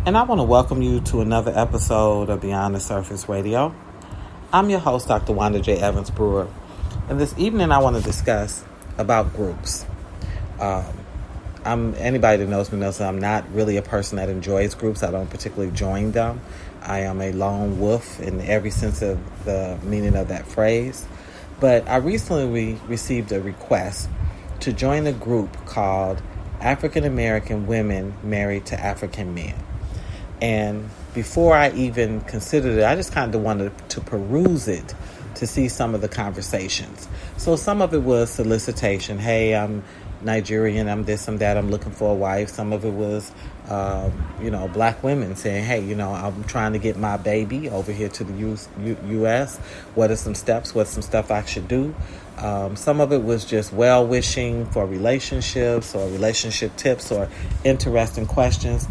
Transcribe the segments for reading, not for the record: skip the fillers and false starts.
and I want to welcome you to another episode of Beyond the Surface Radio. I'm your host, Dr. Wanda J. Evans-Brewer, and this evening I want to discuss about groups. Anybody that knows me knows that I'm not really a person that enjoys groups. I don't particularly join them. I am a lone wolf in every sense of the meaning of that phrase. But I recently received a request to join a group called African American Women Married to African Men. And before I even considered it, I just kind of wanted to peruse it to see some of the conversations. So some of it was solicitation. Hey, I'm Nigerian, I'm this, I'm that, I'm looking for a wife. Some of it was, black women saying, hey, I'm trying to get my baby over here to the U.S. What are some steps? What's some stuff I should do? Some of it was just well-wishing for relationships or relationship tips or interesting questions.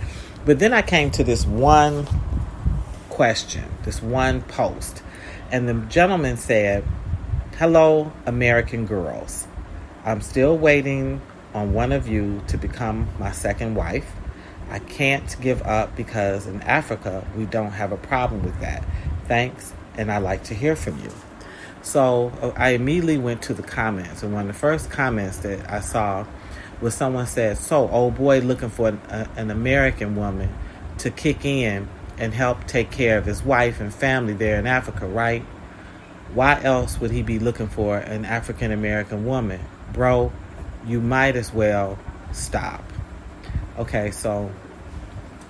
But then I came to this one question, this one post, and the gentleman said, hello, American girls. I'm still waiting on one of you to become my second wife. I can't give up because in Africa, we don't have a problem with that. Thanks, and I'd like to hear from you. So I immediately went to the comments, and one of the first comments that I saw was someone said, so old boy looking for an American woman to kick in and help take care of his wife and family there in Africa, right? Why else would he be looking for an African American woman? Bro, you might as well stop. Okay, so,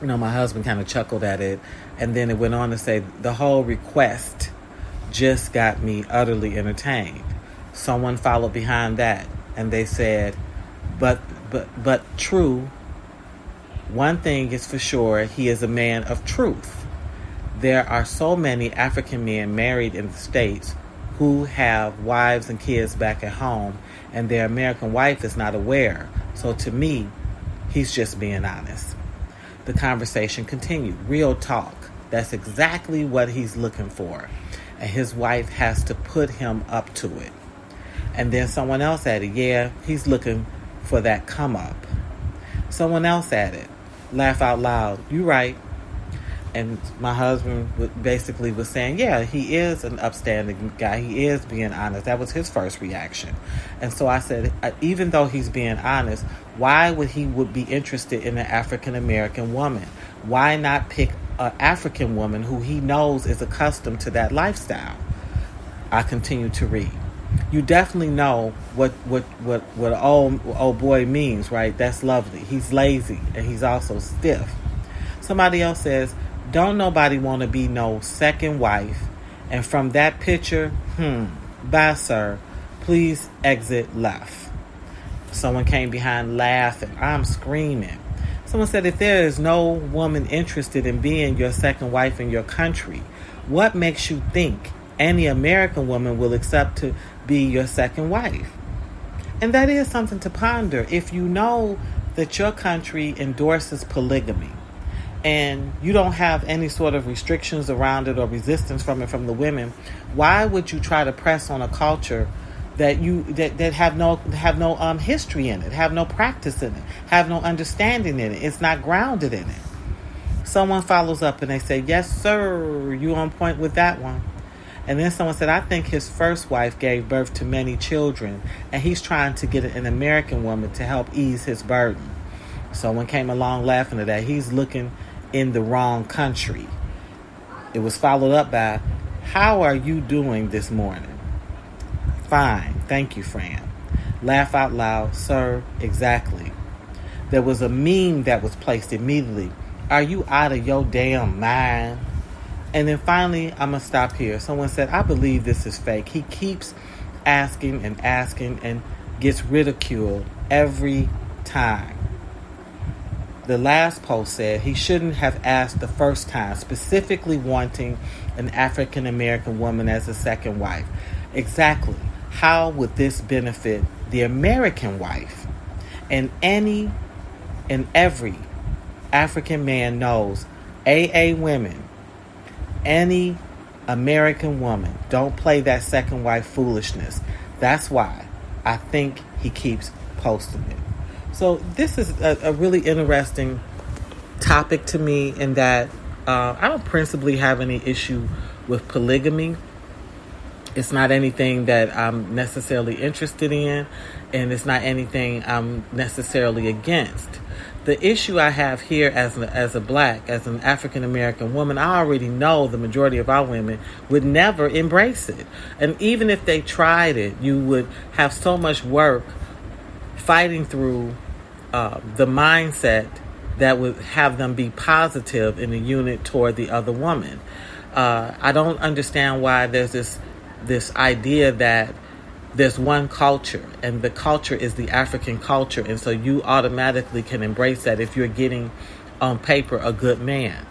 my husband kind of chuckled at it, and then it went on to say, the whole request just got me utterly entertained. Someone followed behind that, and they said, but true, one thing is for sure, he is a man of truth. There are so many African men married in the States who have wives and kids back at home, and their American wife is not aware. So to me, he's just being honest. The conversation continued. Real talk. That's exactly what he's looking for. And his wife has to put him up to it. And then someone else added, yeah, he's looking for that come up. Someone else added, laugh out loud, you right. And my husband basically was saying, yeah, he is an upstanding guy. He is being honest. That was his first reaction. And so I said, even though he's being honest, why would he be interested in an African American woman? Why not pick an African woman who he knows is accustomed to that lifestyle? I continue to read. You definitely know what old boy means, right? That's lovely. He's lazy and he's also stiff. Somebody else says, don't nobody want to be no second wife. And from that picture, bye, sir. Please exit left. Someone came behind laughing. I'm screaming. Someone said, if there is no woman interested in being your second wife in your country, what makes you think any American woman will accept to be your second wife? And that is something to ponder. If you know that your country endorses polygamy and you don't have any sort of restrictions around it or resistance from it from the women, why would you try to press on a culture that have no history in it, have no practice in it, have no understanding in it? It's not grounded in it. Someone follows up and they say, yes, sir, you on point with that one. And then someone said, I think his first wife gave birth to many children, and he's trying to get an American woman to help ease his burden. Someone came along laughing at that. He's looking in the wrong country. It was followed up by, how are you doing this morning? Fine, thank you, Fran. Laugh out loud, sir, exactly. There was a meme that was placed immediately. Are you out of your damn mind? And then finally, I'm going to stop here. Someone said, I believe this is fake. He keeps asking and gets ridiculed every time. The last post said he shouldn't have asked the first time, specifically wanting an African American woman as a second wife. Exactly. How would this benefit the American wife? And every African man knows AA women, any American woman, don't play that second wife foolishness. That's why I think he keeps posting it. So this is a really interesting topic to me in that I don't principally have any issue with polygamy. It's not anything that I'm necessarily interested in, and it's not anything I'm necessarily against. The issue I have here as an African American woman, I already know the majority of our women would never embrace it. And even if they tried it, you would have so much work fighting through the mindset that would have them be positive in the unit toward the other woman. I don't understand why there's this idea that there's one culture, and the culture is the African culture, and so you automatically can embrace that if you're getting on paper a good man.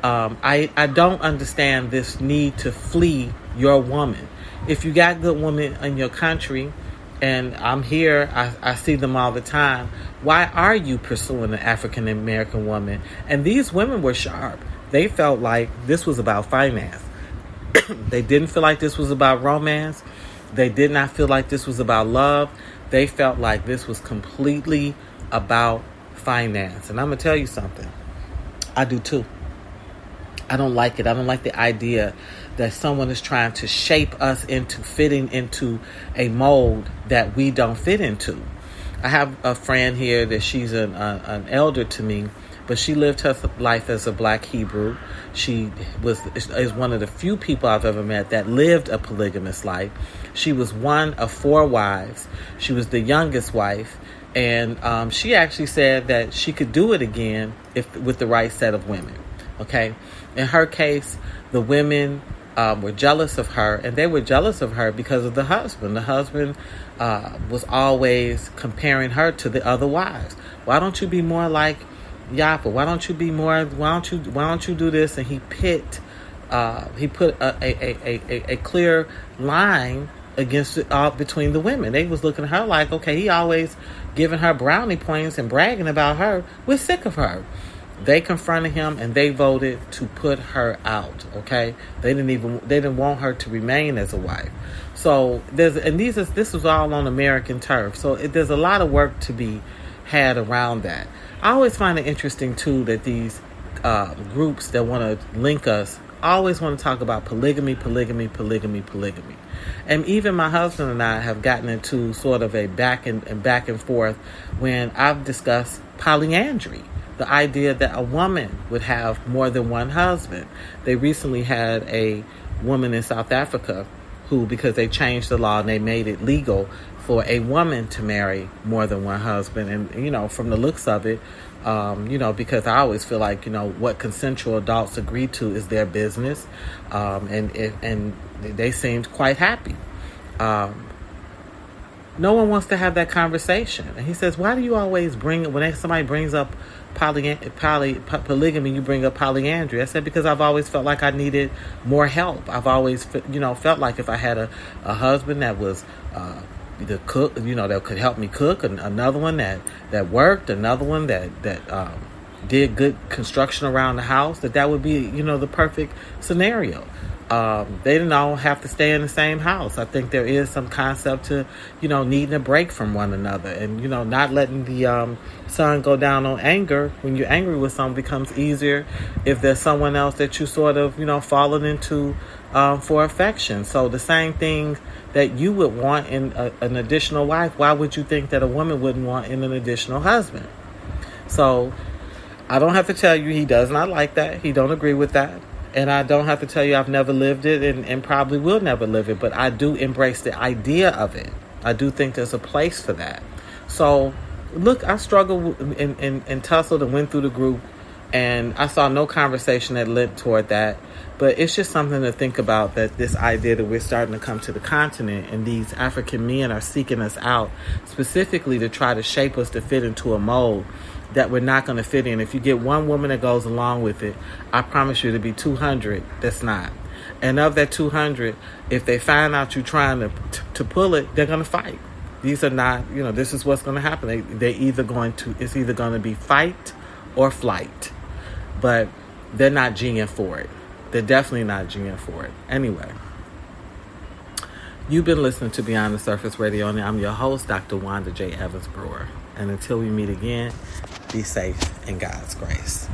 I don't understand this need to flee your woman. If you got good women in your country, and I'm here, I see them all the time, why are you pursuing an African American woman? And these women were sharp. They felt like this was about finance. They didn't feel like this was about romance. They did not feel like this was about love. They felt like this was completely about finance. And I'm going to tell you something. I do too. I don't like it. I don't like the idea that someone is trying to shape us into fitting into a mold that we don't fit into. I have a friend here that she's an elder to me, but she lived her life as a Black Hebrew. She is one of the few people I've ever met that lived a polygamous life. She was one of 4 wives. She was the youngest wife, and she actually said that she could do it again with the right set of women. Okay, in her case, the women were jealous of her, and they were jealous of her because of the husband. The husband was always comparing her to the other wives. Why don't you be more like Yapa? Why don't you do this? And he put a clear line against between the women. They was looking at her like, okay, he always giving her brownie points and bragging about her. We're sick of her. They confronted him and they voted to put her out. Okay, they didn't want her to remain as a wife. So this was all on American turf. So there's a lot of work to be had around that. I always find it interesting too that these groups that want to link us always want to talk about polygamy. And even my husband and I have gotten into sort of a back and forth when I've discussed polyandry. The idea that a woman would have more than one husband. They recently had a woman in South Africa who, because they changed the law and they made it legal for a woman to marry more than one husband. And, from the looks of it, because I always feel like, what consensual adults agree to is their business. And they seemed quite happy. No one wants to have that conversation. And he says, why do you always when somebody brings up polygamy, you bring up polyandry? I said, because I've always felt like I needed more help. I've always, felt like if I had a husband that was the cook, that could help me cook, another one that worked, another one that did good construction around the house, that would be, the perfect scenario. They didn't all have to stay in the same house. I think there is some concept to, needing a break from one another, and, not letting the sun go down on anger. When you're angry with someone, becomes easier if there's someone else that you sort of, fallen into for affection. So the same thing that you would want in an additional wife, why would you think that a woman wouldn't want in an additional husband? So I don't have to tell you he does not like that. He don't agree with that. And I don't have to tell you I've never lived it and probably will never live it. But I do embrace the idea of it. I do think there's a place for that. So, look, I struggled and tussled and went through the group. And I saw no conversation that led toward that. But it's just something to think about, that this idea that we're starting to come to the continent and these African men are seeking us out specifically to try to shape us to fit into a mold that we're not going to fit in. If you get one woman that goes along with it, I promise you to be 200 that's not. And of that 200, if they find out you trying to pull it, they're going to fight. These are not, this is what's going to happen. It's either going to be fight or flight. But they're not G'ing for it. They're definitely not G'ing for it. Anyway, you've been listening to Beyond the Surface Radio, and I'm your host, Dr. Wanda J. Evans-Brewer. And until we meet again, be safe in God's grace.